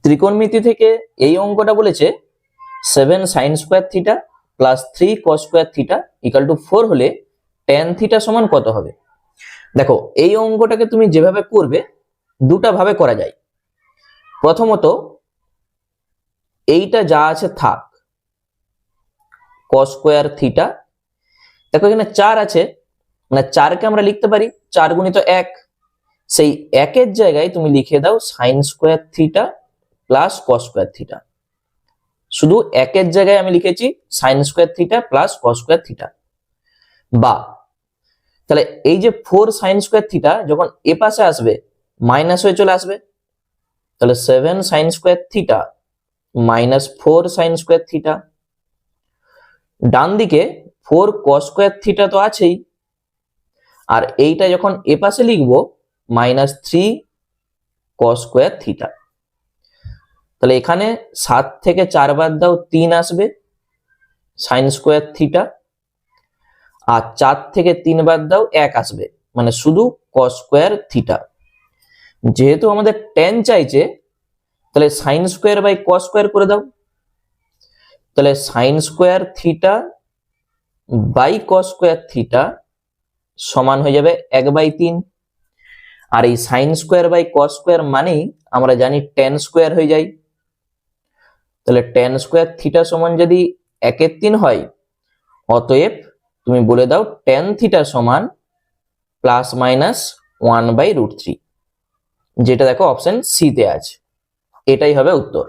ত্রিকোণমিতি থেকে এই অঙ্কটা বলেছে 7 sin square theta plus 3 cos square theta equal to 4 হলে tan থিটা সমান কত হবে। দেখো এই অঙ্কটাকে তুমি যেভাবে করবে দুটা ভাবে করা যায়। প্রথমত এইটা যা আছে থাক, cos স্কয়ার থিটা, দেখো এখানে 4 আছে, মানে 4 কে আমরা লিখতে পারি 4 গুণিত 1, সেই 1 এর জায়গায় তুমি লিখে দাও sin square theta plus cos square theta. শুধু 1 এর জায়গায় আমি লিখেছি sin square theta plus cos square theta. বা তাহলে এই যে 4 sin স্কয়ার থিটা যখন এ পাশে আসবে মাইনাস হয়ে চলে আসবে, তাহলে 7 sin square theta minus 4 sin square theta. ডান দিকে 4 cos স্কয়ার থিটা তো আছেই, আর এইটা যখন এ পাশে লিখবো মাইনাস 3 cos স্কয়ার থিটা। তাহলে এখানে 7 থেকে 4 বাদ দাও 3 আসবে sin স্কয়ার থিটা, আর 4 থেকে 3 বাদ দাও 1 আসবে, মানে শুধু cos স্কয়ার থিটা। যেহেতু আমাদের tan চাইছে তাহলে sin square by cos square করে দাও, তাহলে sin square theta by cos square theta সমান হয়ে যাবে 1/3। আর এই sin square by cos square মানেই আমরা জানি tan স্কয়ার হয়ে যায়। তাহলে tan স্কয়ার থিটা সমান যদি 1/3 হয়, অতএব তুমি বলে দাও tan থিটা সমান প্লাস মাইনাস 1/√3, যেটা দেখো অপশন সি তে আছে। এটাই হবে উত্তর।